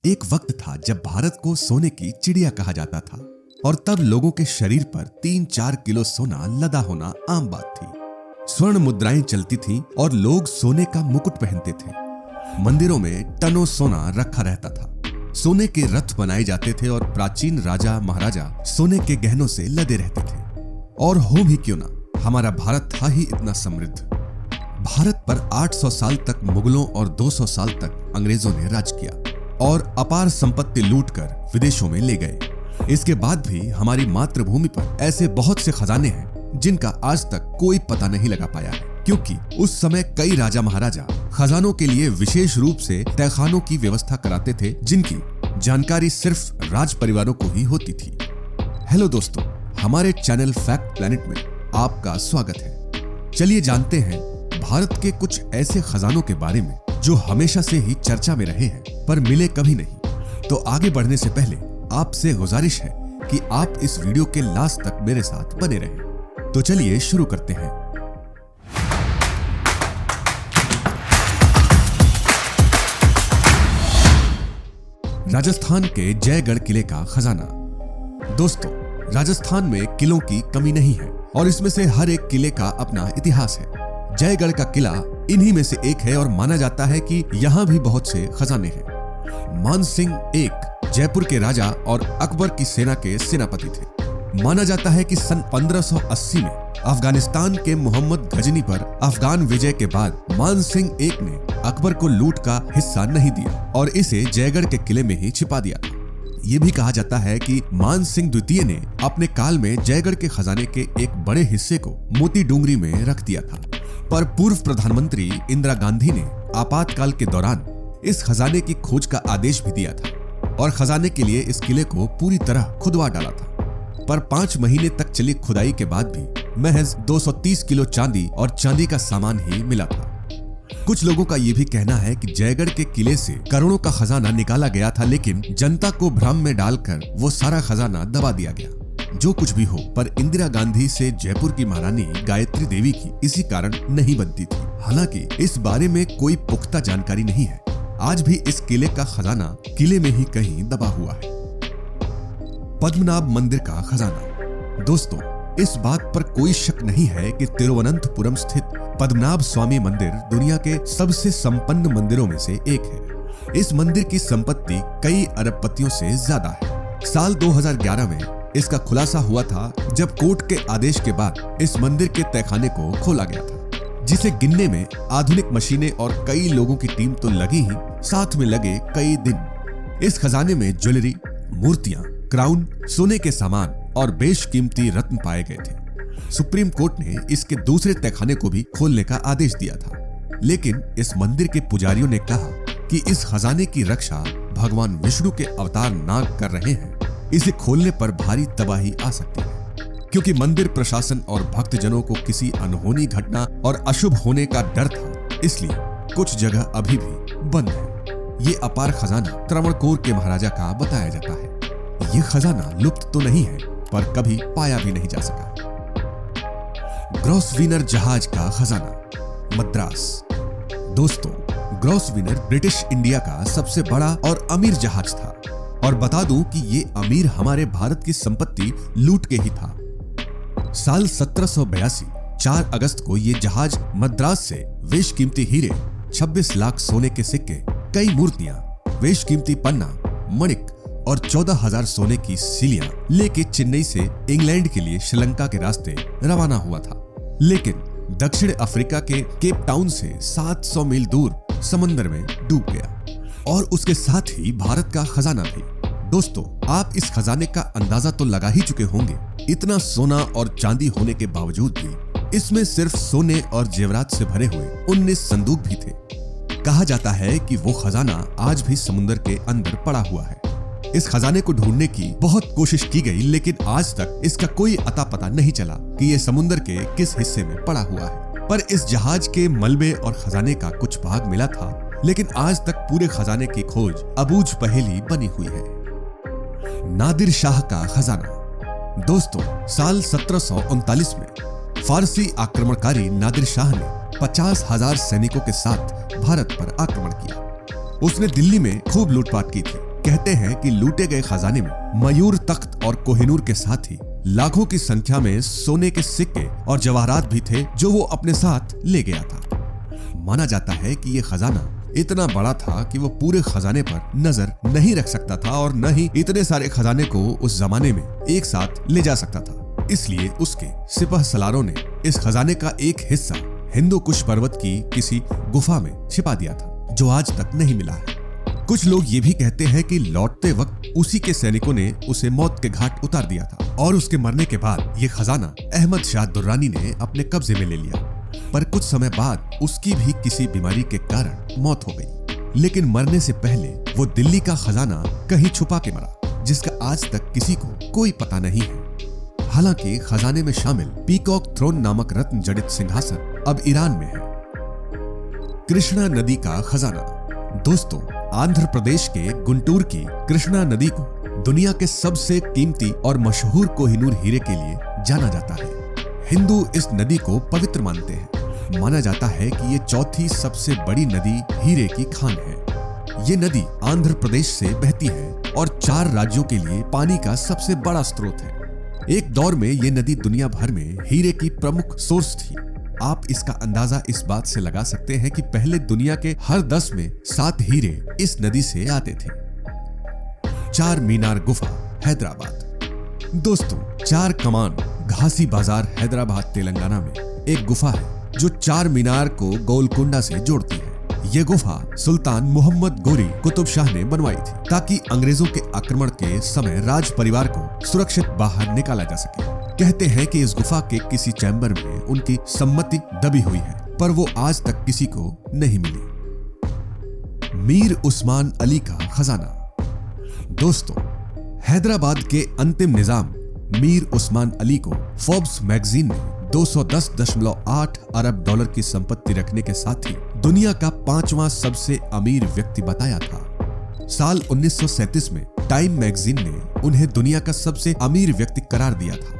एक वक्त था जब भारत को सोने की चिड़िया कहा जाता था और तब लोगों के शरीर पर 3-4 किलो सोना लदा होना आम बात थी। स्वर्ण मुद्राएं चलती थीं और लोग सोने का मुकुट पहनते थे। मंदिरों में टनों सोना रखा रहता था। सोने के रथ बनाए जाते थे और प्राचीन राजा महाराजा सोने के गहनों से लदे रहते थे। और हो भी क्यों ना, हमारा भारत था ही इतना समृद्ध। भारत पर 800 साल तक मुगलों और 200 साल तक अंग्रेजों ने राज किया और अपार संपत्ति लूटकर विदेशों में ले गए। इसके बाद भी हमारी मातृभूमि पर ऐसे बहुत से खजाने हैं जिनका आज तक कोई पता नहीं लगा पाया है, क्योंकि उस समय कई राजा महाराजा खजानों के लिए विशेष रूप से तहखानों की व्यवस्था कराते थे, जिनकी जानकारी सिर्फ राज परिवारों को ही होती थी। हेलो दोस्तों, हमारे चैनल फैक्ट प्लैनेट में आपका स्वागत है। चलिए जानते हैं भारत के कुछ ऐसे खजानों के बारे में जो हमेशा से ही चर्चा में रहे हैं पर मिले कभी नहीं। तो आगे बढ़ने से पहले आपसे गुजारिश है कि आप इस वीडियो के लास्ट तक मेरे साथ बने रहें। तो चलिए शुरू करते हैं। राजस्थान के जयगढ़ किले का खजाना। दोस्तों, राजस्थान में किलों की कमी नहीं है और इसमें से हर एक किले का अपना इतिहास है। जयगढ़ का किला इन्हीं में से एक है और माना जाता है कि यहाँ भी बहुत से खजाने हैं। मानसिंह एक जयपुर के राजा और अकबर की सेना के सेनापति थे। माना जाता है कि सन 1580 में अफगानिस्तान के मोहम्मद गजनी पर अफगान विजय के बाद मानसिंह एक ने अकबर को लूट का हिस्सा नहीं दिया और इसे जयगढ़ के किले में ही छिपा दिया था। ये भी कहा जाता है कि मानसिंह द्वितीय ने अपने काल में जयगढ़ के खजाने के एक बड़े हिस्से को मोती डूंगरी में रख दिया था, पर पूर्व प्रधानमंत्री इंदिरा गांधी ने आपातकाल के दौरान इस खजाने की खोज का आदेश भी दिया था और खजाने के लिए इस किले को पूरी तरह खुदवा डाला था। पर 5 महीने तक चली खुदाई के बाद भी महज 230 किलो चांदी और चांदी का सामान ही मिला था। कुछ लोगों का यह भी कहना है कि जयगढ़ के किले से करोड़ों का खजाना निकाला गया था, लेकिन जनता को भ्रम में डालकर वो सारा खजाना दबा दिया गया। जो कुछ भी हो, पर इंदिरा गांधी से जयपुर की महारानी गायत्री देवी की इसी कारण नहीं बनती थी। हालांकि इस बारे में कोई पुख्ता जानकारी नहीं है। आज भी इस किले का खजाना किले में ही कहीं दबा हुआ है। पद्मनाभ मंदिर का खजाना। दोस्तों, इस बात पर कोई शक नहीं है कि तिरुवनंतपुरम स्थित पद्मनाभ स्वामी मंदिर दुनिया के सबसे संपन्न मंदिरों में से एक है। इस मंदिर की संपत्ति कई अरबपतियों से ज्यादा है। साल 2011 में इसका खुलासा हुआ था, जब कोर्ट के आदेश के बाद इस मंदिर के तहखाने को खोला गया था, जिसे गिनने में आधुनिक मशीनें और कई लोगों की टीम तो लगी ही, साथ में लगे कई दिन। इस खजाने में ज्वेलरी, मूर्तियां, क्राउन, सोने के सामान और बेशकीमती रत्न पाए गए थे। सुप्रीम कोर्ट ने इसके दूसरे तहखाने को भी खोलने का आदेश दिया था, लेकिन इस मंदिर के पुजारियों ने कहा कि इस खजाने की रक्षा भगवान विष्णु के अवतार नाग कर रहे हैं। इसे खोलने पर भारी तबाही आ सकती है, क्योंकि मंदिर प्रशासन और भक्तजनों को किसी अनहोनी घटना और अशुभ होने का डर था, इसलिए कुछ जगह अभी भी बंद है। ये अपार खजाना त्रावणकोर के महाराजा का बताया जाता है। ये खजाना लुप्त तो नहीं है, पर कभी पाया भी नहीं जा सका। ग्रॉसवेनर जहाज का खजाना। मद्रास। दोस्तों, ग्रॉसवेनर ब्रिटिश इंडिया का सबसे बड़ा और अमीर जहाज था, और बता दूं कि ये अमीर हमारे भारत की संपत्ति लूट के ही था। साल 1782 4 अगस्त को ये जहाज मद्रास से बेशकीमती हीरे, 26 लाख सोने के सिक्के, कई मूर्तियां, बेशकीमती पन्ना, मणिक और 14,000 सोने की सीलियां लेके चेन्नई से इंग्लैंड के लिए श्रीलंका के रास्ते रवाना हुआ था, लेकिन दक्षिण अफ्रीका के केप टाउन से 700 मील दूर समंदर में डूब गया, और उसके साथ ही भारत का खजाना भी। दोस्तों, आप इस खजाने का अंदाजा तो लगा ही चुके होंगे। इतना सोना और चांदी होने के बावजूद भी इसमें सिर्फ सोने और जेवरात से भरे हुए 19 संदूक भी थे। कहा जाता है कि वो खजाना आज भी समुद्र के अंदर पड़ा हुआ है। इस खजाने को ढूंढने की बहुत कोशिश की गई, लेकिन आज तक इसका कोई अता पता नहीं चला कि ये समुद्र के किस हिस्से में पड़ा हुआ है। पर इस जहाज के मलबे और खजाने का कुछ भाग मिला था, लेकिन आज तक पूरे खजाने की खोज अबूझ पहेली बनी हुई है। नादिर शाह का खजाना। दोस्तों, साल 1739 में फारसी आक्रमणकारी नादिर शाह ने 50,000 सैनिकों के साथ भारत पर आक्रमण किया। उसने दिल्ली में खूब लूटपाट की थी कहते हैं कि लूटे गए खजाने में मयूर तख्त और कोहिनूर के साथ ही लाखों की संख्या में सोने के सिक्के और जवाहरात भी थे जो वो अपने साथ ले गया था। माना जाता है कि ये खजाना इतना बड़ा था कि वो पूरे खजाने पर नजर नहीं रख सकता था और न ही इतने सारे खजाने को उस जमाने में एक साथ ले जा सकता था। इसलिए उसके सिपह सलारों ने इस खजाने का एक हिस्सा हिंदू कुश पर्वत की किसी गुफा में छिपा दिया था, जो आज तक नहीं मिला है। कुछ लोग ये भी कहते हैं कि लौटते वक्त उसी के सैनिकों ने उसे मौत के घाट उतार दिया था और उसके मरने के बाद ये खजाना अहमद शाह दुर्रानी ने अपने कब्जे में ले लिया। पर कुछ समय बाद उसकी भी किसी बीमारी के कारण मौत हो गई, लेकिन मरने से पहले वो दिल्ली का खजाना कहीं छुपा के मरा, जिसका आज तक किसी को कोई पता नहीं है। हालांकि खजाने में शामिल पीकॉक थ्रोन नामक रत्न जड़ित सिंहासन अब ईरान में है। कृष्णा नदी का खजाना। दोस्तों, आंध्र प्रदेश के गुंटूर की कृष्णा नदी को दुनिया के सबसे कीमती और मशहूर कोहिनूर हीरे के लिए जाना जाता है। हिंदू इस नदी को पवित्र मानते हैं। माना जाता है कि ये चौथी सबसे बड़ी नदी हीरे की खान है। ये नदी आंध्र प्रदेश से बहती है और 4 राज्यों के लिए पानी का सबसे बड़ा स्रोत है। एक दौर में ये नदी दुनिया भर में हीरे की प्रमुख सोर्स थी। आप इसका अंदाजा इस बात से लगा सकते हैं कि पहले दुनिया के हर 10 में 7 हीरे इस नदी से आते थे। 4 मीनार गुफा, हैदराबाद। दोस्तों, 4 कमान घासी बाजार हैदराबाद तेलंगाना में एक गुफा है जो 4 मीनार को गोलकुंडा से जोड़ती है। यह गुफा सुल्तान मोहम्मद गोरी कुतुब शाह ने बनवाई थी ताकि अंग्रेजों के आक्रमण के समय राज परिवार को सुरक्षित बाहर निकाला जा सके। कहते हैं कि इस गुफा के किसी चैम्बर में उनकी सम्मति दबी हुई है, पर वो आज तक किसी को नहीं मिली। मीर उस्मान अली का खजाना। दोस्तों, हैदराबाद के अंतिम निजाम मीर उस्मान अली को फोर्ब्स मैगजीन ने 210.8 अरब डॉलर की संपत्ति रखने के साथ ही दुनिया का 5वां सबसे अमीर व्यक्ति बताया था। साल 1937 में टाइम मैगजीन ने उन्हें दुनिया का सबसे अमीर व्यक्ति करार दिया था।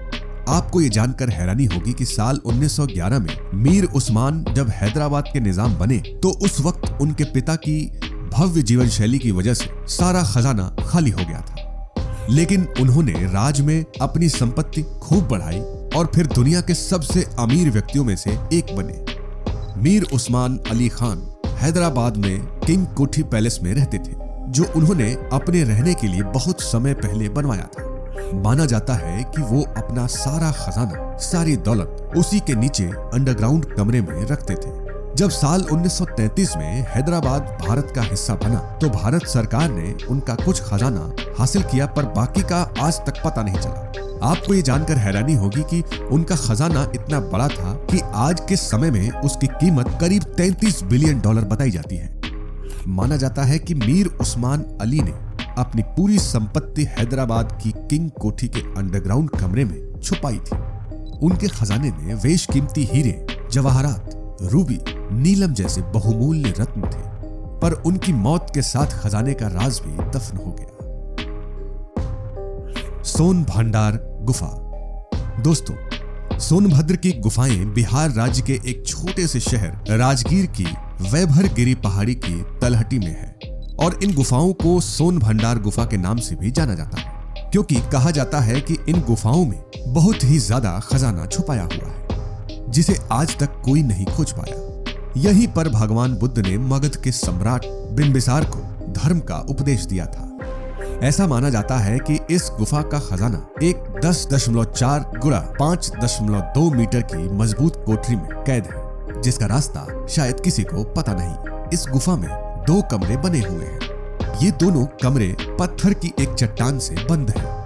आपको ये जानकर हैरानी होगी कि साल 1911 में मीर उस्मान जब हैदराबाद के निजाम बने तो उस वक्त उनके पिता की भव्य जीवन शैली की वजह से सारा खजाना खाली हो गया था। लेकिन उन्होंने राज में अपनी संपत्ति खूब बढ़ाई और फिर दुनिया के सबसे अमीर व्यक्तियों में से एक बने। मीर उस्मान अली खान हैदराबाद में किंग कोठी पैलेस में रहते थे, जो उन्होंने अपने रहने के लिए बहुत समय पहले बनवाया था। माना जाता है कि वो अपना सारा खजाना, सारी दौलत उसी के नीचे अंडरग्राउंड कमरे में रखते थे। जब साल 1933 में हैदराबाद भारत का हिस्सा बना तो भारत सरकार ने उनका कुछ खजाना हासिल किया, पर बाकी का आज तक पता नहीं चला। आपको ये जानकर हैरानी होगी कि उनका खजाना इतना बड़ा था कि आज के समय में उसकी कीमत करीब 33 बिलियन डॉलर बताई जाती है। माना जाता है कि मीर उस्मान अली ने अपनी पूरी संपत्ति हैदराबाद की किंग कोठी के अंडरग्राउंड कमरे में छुपाई थी। उनके खजाने में बेशकीमती हीरे, जवाहरात, रूबी, नीलम जैसे बहुमूल्य रत्न थे, पर उनकी मौत के साथ खजाने का राज भी दफन हो गया। सोन भंडार गुफा। दोस्तों, सोनभद्र की गुफाएं बिहार राज्य के एक छोटे से शहर राजगीर की वैभरगिरी पहाड़ी की तलहटी में है और इन गुफाओं को सोन भंडार गुफा के नाम से भी जाना जाता है, क्योंकि कहा जाता है कि इन गुफाओं में बहुत ही ज्यादा खजाना छुपाया हुआ है जिसे आज तक कोई नहीं खोज पाया। यहीं पर भगवान बुद्ध ने मगध के सम्राट बिंबिसार को धर्म का उपदेश दिया था। ऐसा माना जाता है कि इस गुफा का खजाना एक 10.4 गुणा 5.2 मीटर की मजबूत कोठरी में कैद है, जिसका रास्ता शायद किसी को पता नहीं। इस गुफा में 2 कमरे बने हुए हैं। ये दोनों कमरे पत्थर की एक चट्टान से बंद हैं।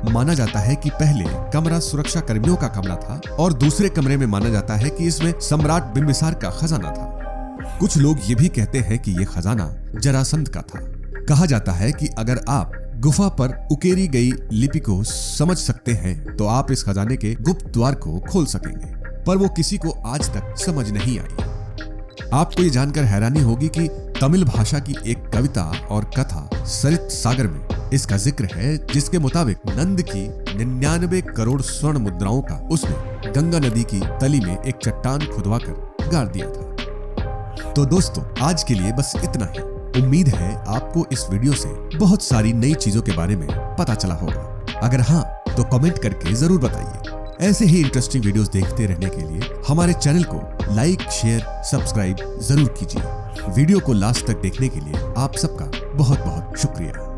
माना जाता है कि पहले कमरा सुरक्षा कर्मियों का कमरा था और दूसरे कमरे में माना जाता है कि इसमें सम्राट बिंबिसार का खजाना था। कुछ लोग ये भी कहते हैं कि ये खजाना जरासंध का था। कहा जाता है कि अगर आप गुफा पर उकेरी गई लिपि को समझ सकते हैं तो आप इस खजाने के गुप्त द्वार को खोल सकेंगे, पर वो किसी को आज तक समझ नहीं आई। आपको ये जानकर हैरानी होगी कि तमिल भाषा की एक कविता और कथा सरित सागर में इसका जिक्र है, जिसके मुताबिक नंद की 99 करोड़ स्वर्ण मुद्राओं का उसने गंगा नदी की तली में एक चट्टान खुदवाकर गाड़ दिया था। तो दोस्तों, आज के लिए बस इतना ही। उम्मीद है आपको इस वीडियो से बहुत सारी नई चीजों के बारे में पता चला होगा। अगर हाँ तो कमेंट करके जरूर बताइए। ऐसे ही इंटरेस्टिंग वीडियोस देखते रहने के लिए हमारे चैनल को लाइक, शेयर, सब्सक्राइब जरूर कीजिए। वीडियो को लास्ट तक देखने के लिए आप सबका बहुत बहुत शुक्रिया।